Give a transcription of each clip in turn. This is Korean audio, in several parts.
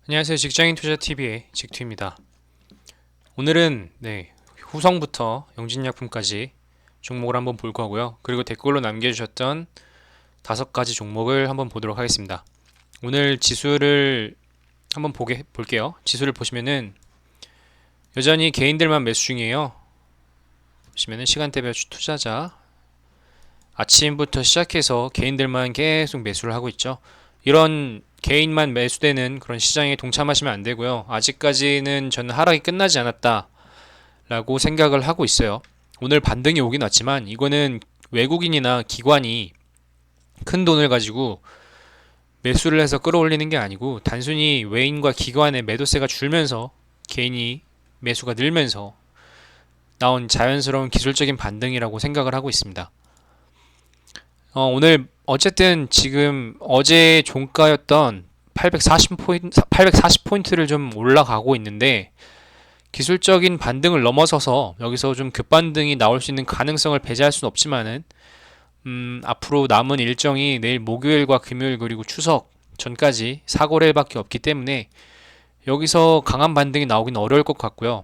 안녕하세요. 직장인 투자TV의 직투입니다. 오늘은 후성부터 영진약품까지 종목을 한번 볼 거고요. 그리고 댓글로 남겨주셨던 5가지 종목을 한번 보도록 하겠습니다. 오늘 지수를 한번 볼게요. 지수를 보시면은 여전히 개인들만 매수 중이에요. 보시면은 시간대별 투자자 아침부터 시작해서 개인들만 계속 매수를 하고 있죠. 이런 개인만 매수되는 그런 시장에 동참하시면 안 되고요. 아직까지는 저는 하락이 끝나지 않았다라고 생각을 하고 있어요. 오늘 반등이 오긴 왔지만 이거는 외국인이나 기관이 큰 돈을 가지고 매수를 해서 끌어올리는 게 아니고 단순히 외인과 기관의 매도세가 줄면서 개인이 매수가 늘면서 나온 자연스러운 기술적인 반등이라고 생각을 하고 있습니다. 오늘 어쨌든 지금 어제 종가였던 840포인트를 좀 올라가고 있는데 기술적인 반등을 넘어서서 여기서 좀 급반등이 나올 수 있는 가능성을 배제할 수는 없지만은 앞으로 남은 일정이 내일 목요일과 금요일 그리고 추석 전까지 4거래일밖에 없기 때문에 여기서 강한 반등이 나오긴 어려울 것 같고요.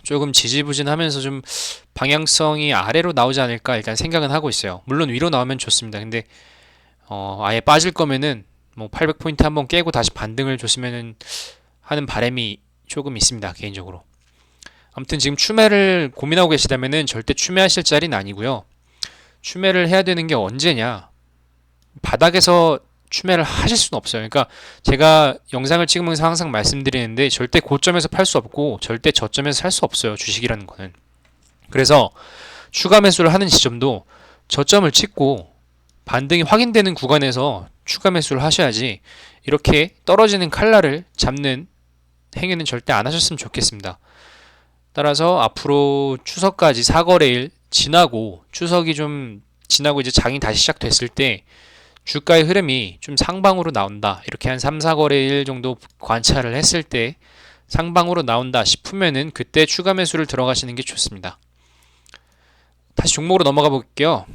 조금 지지부진하면서 좀 방향성이 아래로 나오지 않을까 일단 생각은 하고 있어요. 물론 위로 나오면 좋습니다. 근데 아예 빠질 거면은 뭐 800포인트 한번 깨고 다시 반등을 줬으면은 하는 바람이 조금 있습니다. 개인적으로. 아무튼 지금 추매를 고민하고 계시다면은 절대 추매하실 자리는 아니고요. 추매를 해야 되는 게 언제냐? 바닥에서 추매를 하실 수는 없어요. 그러니까 제가 영상을 찍으면서 항상 말씀드리는데 절대 고점에서 팔 수 없고 절대 저점에서 살 수 없어요. 주식이라는 거는. 그래서 추가 매수를 하는 지점도 저점을 찍고 반등이 확인되는 구간에서 추가 매수를 하셔야지 이렇게 떨어지는 칼날을 잡는 행위는 절대 안 하셨으면 좋겠습니다. 따라서 앞으로 추석까지 사거래일 지나고 추석이 좀 지나고 이제 장이 다시 시작됐을 때 주가의 흐름이 좀 상방으로 나온다. 이렇게 한 3, 4거래일 정도 관찰을 했을 때 상방으로 나온다 싶으면은 그때 추가 매수를 들어가시는 게 좋습니다. 다시 종목으로 넘어가 볼게요.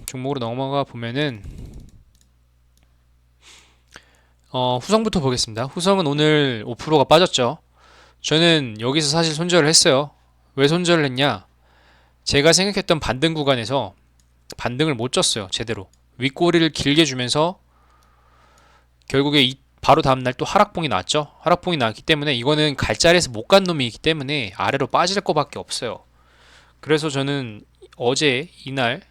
종목으로 넘어가 보면은 후성부터 보겠습니다. 후성은 오늘 5%가 빠졌죠. 저는 여기서 사실 손절을 했어요. 왜 손절을 했냐? 제가 생각했던 반등 구간에서 반등을 못 줬어요. 제대로. 윗꼬리를 길게 주면서 결국에 바로 다음날 또 하락봉이 나왔죠. 하락봉이 나왔기 때문에 이거는 갈 자리에서 못 간 놈이기 때문에 아래로 빠질 거밖에 없어요. 그래서 저는 어제 이날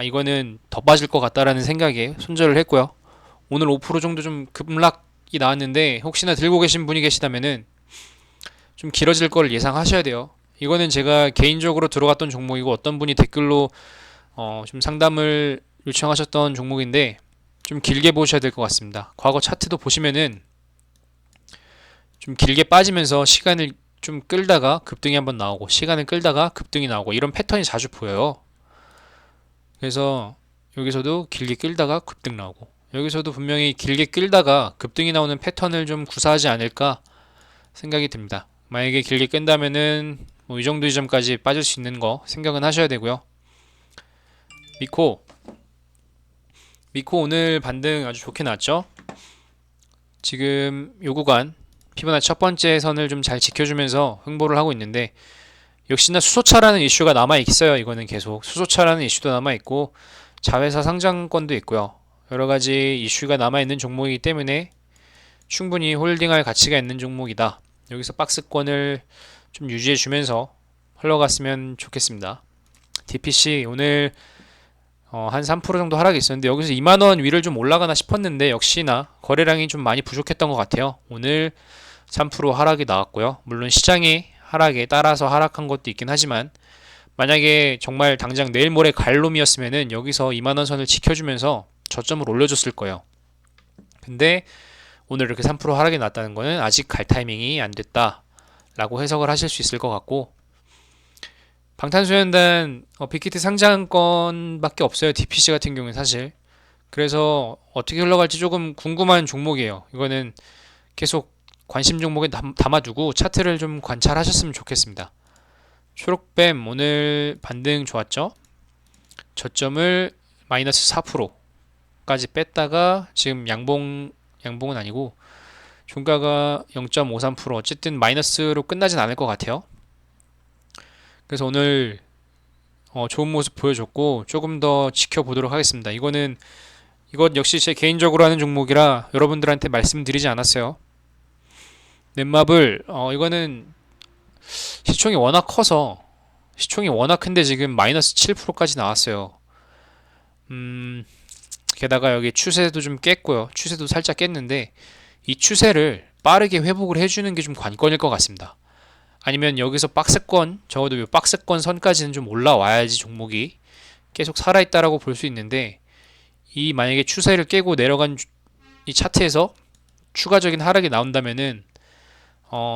이거는 더 빠질 것 같다라는 생각에 손절을 했고요. 오늘 5% 정도 좀 급락이 나왔는데 혹시나 들고 계신 분이 계시다면은 좀 길어질 거를 예상하셔야 돼요. 이거는 제가 개인적으로 들어갔던 종목이고 어떤 분이 댓글로 좀 상담을 요청하셨던 종목인데 좀 길게 보셔야 될 것 같습니다. 과거 차트도 보시면은 좀 길게 빠지면서 시간을 좀 끌다가 급등이 한번 나오고 시간을 끌다가 급등이 나오고 이런 패턴이 자주 보여요. 그래서 여기서도 길게 끌다가 급등 나오고 여기서도 분명히 길게 끌다가 급등이 나오는 패턴을 좀 구사하지 않을까 생각이 듭니다. 만약에 길게 끈다면은 뭐 이 정도 지점까지 빠질 수 있는 거 생각은 하셔야 되고요. 미코 오늘 반등 아주 좋게 나왔죠. 지금 요 구간 피보나치 첫 번째 선을 좀 잘 지켜주면서 흥보를 하고 있는데 역시나 수소차라는 이슈가 남아있어요. 이거는 계속 수소차라는 이슈도 남아있고 자회사 상장권도 있고요. 여러가지 이슈가 남아있는 종목이기 때문에 충분히 홀딩할 가치가 있는 종목이다. 여기서 박스권을 좀 유지해주면서 흘러갔으면 좋겠습니다. DPC 오늘 한 3% 정도 하락이 있었는데 여기서 2만원 위를 좀 올라가나 싶었는데 역시나 거래량이 좀 많이 부족했던 것 같아요. 오늘 3% 하락이 나왔고요. 물론 시장의 하락에 따라서 하락한 것도 있긴 하지만 만약에 정말 당장 내일 모레 갈 놈이었으면은 여기서 2만원 선을 지켜주면서 저점을 올려줬을 거예요. 근데 오늘 이렇게 3% 하락이 났다는 거는 아직 갈 타이밍이 안 됐다 라고 해석을 하실 수 있을 것 같고 방탄소년단 빅히트 상장권밖에 없어요. DPC 같은 경우는 사실. 그래서 어떻게 흘러갈지 조금 궁금한 종목이에요. 이거는 계속 관심 종목에 담아두고 차트를 좀 관찰하셨으면 좋겠습니다. 초록뱀 오늘 반등 좋았죠? 저점을 마이너스 4%까지 뺐다가 지금 양봉은 아니고 종가가 0.53% 어쨌든 마이너스로 끝나진 않을 것 같아요. 그래서 오늘 좋은 모습 보여줬고 조금 더 지켜보도록 하겠습니다. 이것 역시 제 개인적으로 하는 종목이라 여러분들한테 말씀드리지 않았어요. 넷마블 이거는 시총이 워낙 커서 시총이 워낙 큰데 지금 마이너스 7%까지 나왔어요. 게다가 여기 추세도 좀 깼고요. 추세도 살짝 깼는데 이 추세를 빠르게 회복을 해주는 게 좀 관건일 것 같습니다. 아니면 여기서 박스권, 적어도 이 박스권 선까지는 좀 올라와야지 종목이 계속 살아있다라고 볼 수 있는데 이 만약에 추세를 깨고 내려간 이 차트에서 추가적인 하락이 나온다면은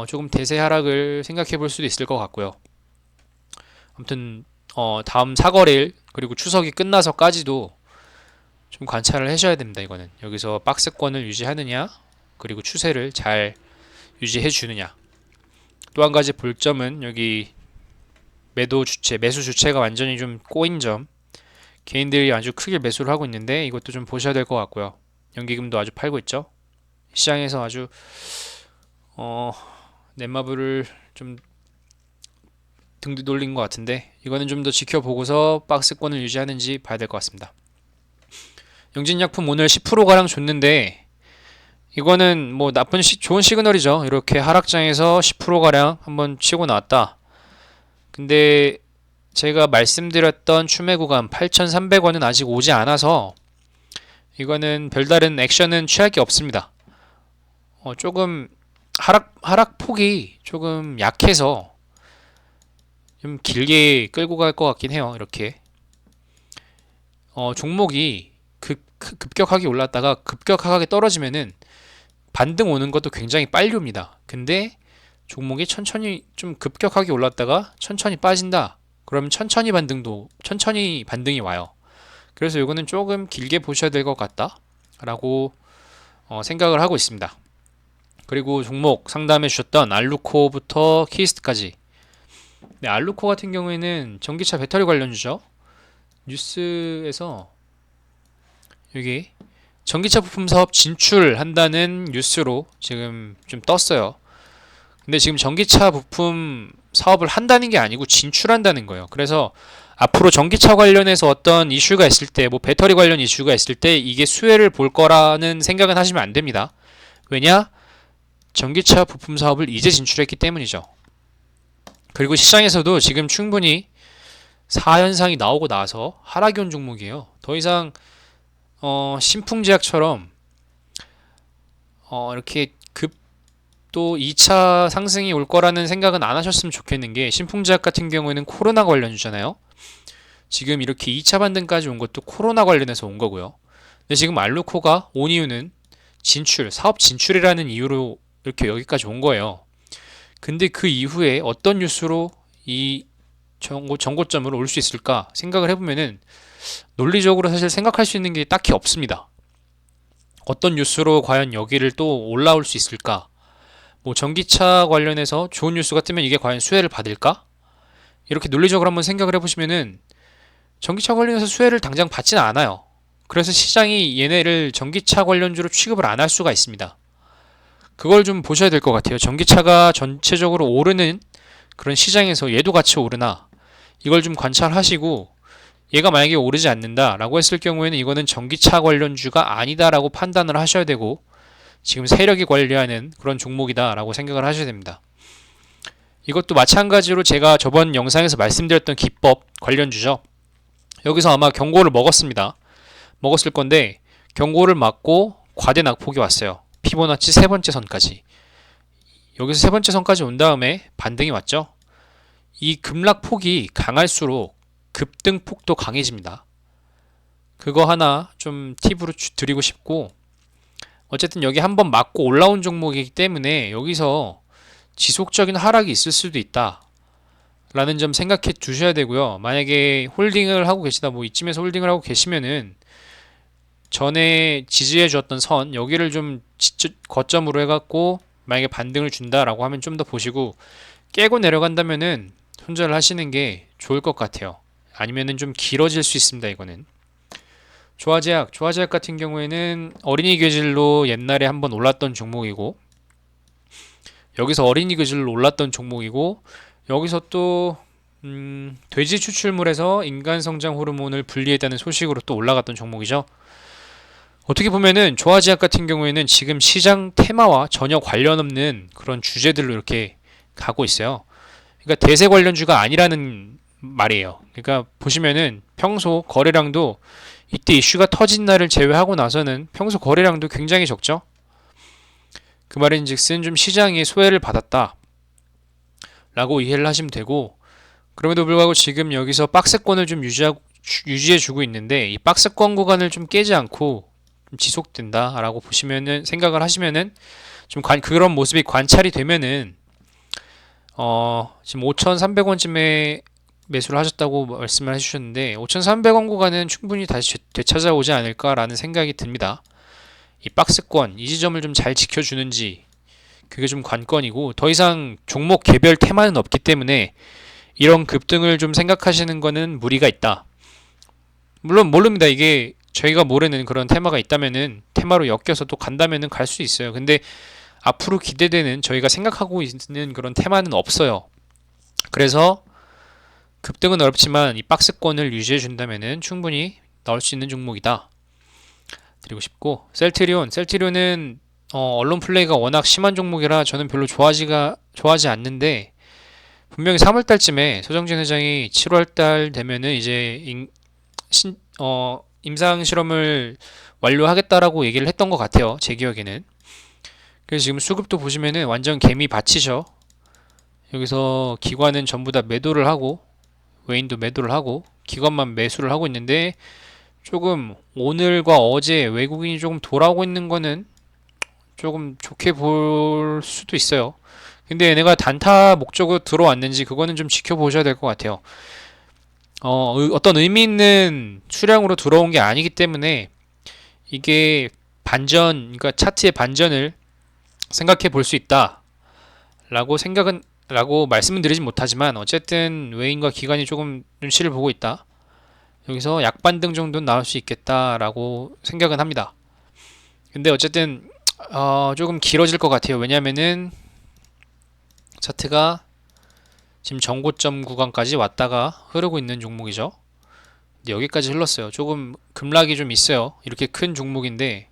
조금 대세 하락을 생각해 볼 수도 있을 것 같고요. 아무튼 다음 사거리일 그리고 추석이 끝나서까지도 좀 관찰을 하셔야 됩니다. 이거는 여기서 박스권을 유지하느냐 그리고 추세를 잘 유지해 주느냐. 또 한 가지 볼 점은 여기 매수 주체가 완전히 좀 꼬인 점. 개인들이 아주 크게 매수를 하고 있는데 이것도 좀 보셔야 될 것 같고요. 연기금도 아주 팔고 있죠. 시장에서 아주 넷마블을 좀 등 돌린 것 같은데 이거는 좀 더 지켜보고서 박스권을 유지하는지 봐야 될 것 같습니다. 영진약품 오늘 10%가량 줬는데 이거는 뭐 좋은 시그널이죠. 이렇게 하락장에서 10%가량 한번 치고 나왔다. 근데 제가 말씀드렸던 추매 구간 8,300원은 아직 오지 않아서 이거는 별다른 액션은 취할 게 없습니다. 조금 하락 폭이 조금 약해서 좀 길게 끌고 갈 것 같긴 해요. 이렇게 종목이 급격하게 올랐다가 급격하게 떨어지면은 반등 오는 것도 굉장히 빨리 옵니다. 근데 종목이 천천히 좀 급격하게 올랐다가 천천히 빠진다. 그러면 천천히 반등이 와요. 그래서 이거는 조금 길게 보셔야 될 것 같다 라고 생각을 하고 있습니다. 그리고 종목 상담해 주셨던 알루코부터 키스트까지. 네, 알루코 같은 경우에는 전기차 배터리 관련주죠. 뉴스에서 여기 전기차 부품 사업 진출한다는 뉴스로 지금 좀 떴어요. 근데 지금 전기차 부품 사업을 한다는 게 아니고 진출한다는 거예요. 그래서 앞으로 전기차 관련해서 어떤 이슈가 있을 때, 뭐 배터리 관련 이슈가 있을 때 이게 수혜를 볼 거라는 생각은 하시면 안 됩니다. 왜냐? 전기차 부품 사업을 이제 진출했기 때문이죠. 그리고 시장에서도 지금 충분히 4현상이 나오고 나서 하락이 온 종목이에요. 더 이상 신풍제약처럼 이렇게 또 2차 상승이 올 거라는 생각은 안 하셨으면 좋겠는 게 신풍제약 같은 경우에는 코로나 관련주잖아요. 지금 이렇게 2차 반등까지 온 것도 코로나 관련해서 온 거고요. 근데 지금 알루코가 온 이유는 사업 진출이라는 이유로 이렇게 여기까지 온 거예요. 근데 그 이후에 어떤 뉴스로 이 정고점으로 올 수 있을까 생각을 해보면은 논리적으로 사실 생각할 수 있는 게 딱히 없습니다. 어떤 뉴스로 과연 여기를 또 올라올 수 있을까? 뭐 전기차 관련해서 좋은 뉴스가 뜨면 이게 과연 수혜를 받을까? 이렇게 논리적으로 한번 생각을 해보시면은 전기차 관련해서 수혜를 당장 받지는 않아요. 그래서 시장이 얘네를 전기차 관련주로 취급을 안 할 수가 있습니다. 그걸 좀 보셔야 될 것 같아요. 전기차가 전체적으로 오르는 그런 시장에서 얘도 같이 오르나 이걸 좀 관찰하시고 얘가 만약에 오르지 않는다라고 했을 경우에는 이거는 전기차 관련주가 아니다라고 판단을 하셔야 되고 지금 세력이 관리하는 그런 종목이다라고 생각을 하셔야 됩니다. 이것도 마찬가지로 제가 저번 영상에서 말씀드렸던 기법 관련주죠. 여기서 아마 경고를 먹었을 건데 경고를 맞고 과대 낙폭이 왔어요. 피보나치 세 번째 선까지. 여기서 세 번째 선까지 온 다음에 반등이 왔죠. 이 급락폭이 강할수록 급등폭도 강해집니다. 그거 하나 좀 팁으로 드리고 싶고 어쨌든 여기 한번 맞고 올라온 종목이기 때문에 여기서 지속적인 하락이 있을 수도 있다 라는 점 생각해 두셔야 되고요. 만약에 홀딩을 하고 계시다 뭐 이쯤에서 홀딩을 하고 계시면은 전에 지지해 주었던 선 여기를 좀 거점으로 해갖고 만약에 반등을 준다라고 하면 좀 더 보시고 깨고 내려간다면은 손절을 하시는 게 좋을 것 같아요. 아니면은 좀 길어질 수 있습니다. 이거는 조화제약 같은 경우에는 어린이 괴질로 옛날에 한번 올랐던 종목이고 여기서 어린이 그질 올랐던 종목이고, 여기서 또 돼지 추출물에서 인간 성장 호르몬을 분리했다는 소식으로 또 올라갔던 종목이죠. 어떻게 보면은 조화제약 같은 경우에는 지금 시장 테마와 전혀 관련 없는 그런 주제들로 이렇게 가고 있어요. 그러니까 대세 관련주가 아니라는 말이에요. 그러니까 보시면은 평소 거래량도 이때 이슈가 터진 날을 제외하고 나서는 평소 거래량도 굉장히 적죠. 그 말인즉슨 좀 시장이 소외를 받았다 라고 이해를 하시면 되고, 그럼에도 불구하고 지금 여기서 박스권을 좀 유지해주고 있는데, 이 박스권 구간을 좀 깨지 않고 좀 지속된다라고 보시면은, 생각을 하시면은 좀 그런 모습이 관찰이 되면은 지금 5,300원쯤에 매수를 하셨다고 말씀을 해주셨는데, 5,300원 구간은 충분히 다시 되찾아오지 않을까라는 생각이 듭니다. 이 박스권, 이 지점을 좀 잘 지켜주는지, 그게 좀 관건이고, 더 이상 종목 개별 테마는 없기 때문에 이런 급등을 좀 생각하시는 거는 무리가 있다. 물론 모릅니다. 이게 저희가 모르는 그런 테마가 있다면은, 테마로 엮여서 또 간다면은 갈 수 있어요. 근데 앞으로 기대되는, 저희가 생각하고 있는 그런 테마는 없어요. 그래서 급등은 어렵지만 이 박스권을 유지해 준다면은 충분히 나올 수 있는 종목이다 드리고 싶고, 셀트리온은 언론 플레이가 워낙 심한 종목이라 저는 별로 좋아하지 않는데, 분명히 3월달쯤에 소정진 회장이 7월달 되면은 이제 임상 실험을 완료하겠다라고 얘기를 했던 것 같아요. 제 기억에는. 그래서 지금 수급도 보시면은 완전 개미 밭이죠. 여기서 기관은 전부 다 매도를 하고, 외인도 매도를 하고, 기관만 매수를 하고 있는데, 조금 오늘과 어제 외국인이 조금 돌아오고 있는 거는 조금 좋게 볼 수도 있어요. 근데 얘네가 단타 목적으로 들어왔는지 그거는 좀 지켜보셔야 될 것 같아요. 어떤 의미 있는 수량으로 들어온 게 아니기 때문에 이게 그러니까 차트의 반전을 생각해 볼 수 있다 라고 말씀은 드리진 못하지만, 어쨌든 외인과 기관이 조금 눈치를 보고 있다, 여기서 약반등 정도는 나올 수 있겠다라고 생각은 합니다. 근데 어쨌든 조금 길어질 것 같아요. 왜냐면은 차트가 지금 전고점 구간까지 왔다가 흐르고 있는 종목이죠. 근데 여기까지 흘렀어요. 조금 급락이 좀 있어요. 이렇게 큰 종목인데,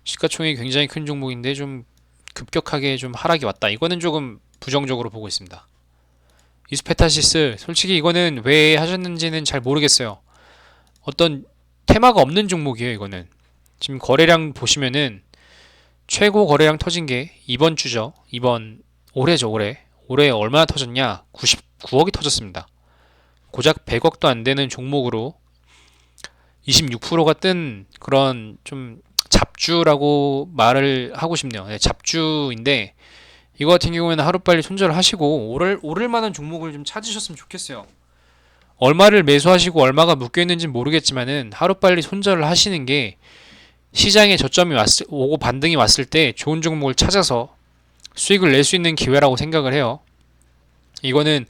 시가총액이 굉장히 큰 종목인데 좀 급격하게 좀 하락이 왔다. 이거는 조금 부정적으로 보고 있습니다. 이스페타시스, 솔직히 이거는 왜 하셨는지는 잘 모르겠어요. 어떤 테마가 없는 종목이에요. 이거는 지금 거래량 보시면은 최고 거래량 터진 게 이번 주죠. 올해죠. 올해 얼마나 터졌냐? 99억이 터졌습니다. 고작 100억도 안 되는 종목으로 26%가 뜬 그런 좀 잡주라고 말을 하고 싶네요. 네, 잡주인데, 이거 같은 경우에는 하루빨리 손절을 하시고 오를 만한 종목을 좀 찾으셨으면 좋겠어요. 얼마를 매수하시고 얼마가 묶여있는지 모르겠지만은 하루빨리 손절을 하시는 게, 시장에 저점이 오고 반등이 왔을 때 좋은 종목을 찾아서 수익을 낼 수 있는 기회라고 생각을 해요. 이거는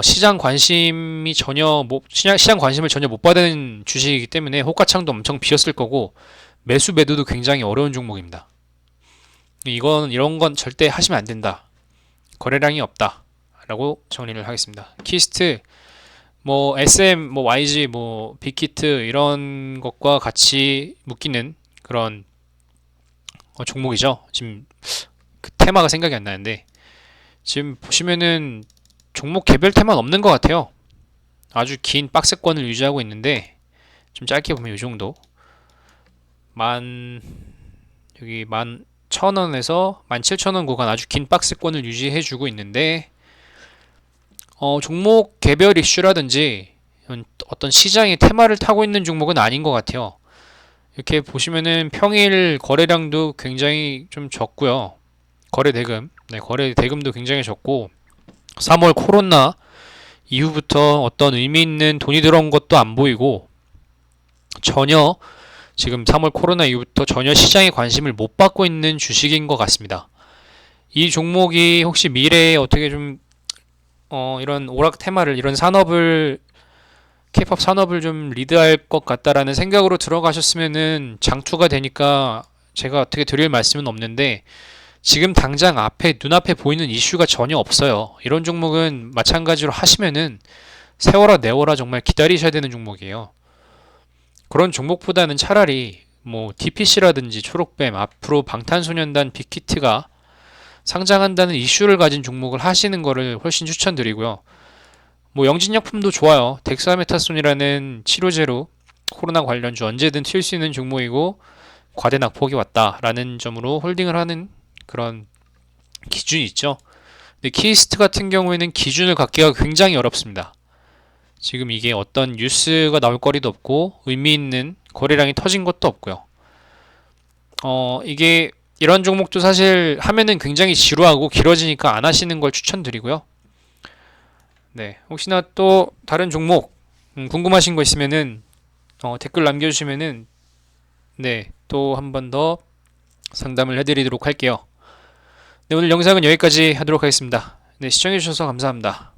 시장 관심을 전혀 못 받은 주식이기 때문에 호가창도 엄청 비었을 거고, 매도도 굉장히 어려운 종목입니다. 이런 건 절대 하시면 안 된다. 거래량이 없다 라고 정리를 하겠습니다. 키스트, SM, YG, 빅히트 이런 것과 같이 묶이는 그런 종목이죠. 지금 그 테마가 생각이 안 나는데, 지금 보시면은 종목 개별 테마는 없는 것 같아요. 아주 긴 박스권을 유지하고 있는데, 좀 짧게 보면 이 정도, 여기 11,000원에서 17,000원 구간 아주 긴 박스권을 유지해주고 있는데, 종목 개별 이슈라든지 어떤 시장의 테마를 타고 있는 종목은 아닌 것 같아요. 이렇게 보시면은 평일 거래량도 굉장히 좀 적고요. 거래 대금도 굉장히 적고, 3월 코로나 이후부터 어떤 의미 있는 돈이 들어온 것도 안 보이고, 지금 3월 코로나 이후부터 전혀 시장에 관심을 못 받고 있는 주식인 것 같습니다. 이 종목이 혹시 미래에 어떻게 좀 이런 오락 테마를, 이런 산업을, 케이팝 산업을 좀 리드할 것 같다라는 생각으로 들어가셨으면은 장투가 되니까 제가 어떻게 드릴 말씀은 없는데, 지금 당장 눈앞에 보이는 이슈가 전혀 없어요. 이런 종목은 마찬가지로 하시면은 세워라 내워라 정말 기다리셔야 되는 종목이에요. 그런 종목보다는 차라리 뭐 DPC라든지 초록뱀, 앞으로 방탄소년단 빅히트가 상장한다는 이슈를 가진 종목을 하시는 거를 훨씬 추천드리고요. 뭐 영진약품도 좋아요. 덱사메타손이라는 치료제로 코로나 관련주 언제든 튈 수 있는 종목이고 과대 낙폭이 왔다라는 점으로 홀딩을 하는 그런 기준이 있죠. 근데 키이스트 같은 경우에는 기준을 갖기가 굉장히 어렵습니다. 지금 이게 어떤 뉴스가 나올 거리도 없고 의미 있는 거래량이 터진 것도 없고요. 이게 이런 종목도 사실 하면은 굉장히 지루하고 길어지니까 안 하시는 걸 추천드리고요. 네, 혹시나 또 다른 종목 궁금하신 거 있으면은 댓글 남겨주시면은 네, 또 한 번 더 상담을 해드리도록 할게요. 네, 오늘 영상은 여기까지 하도록 하겠습니다. 네, 시청해주셔서 감사합니다.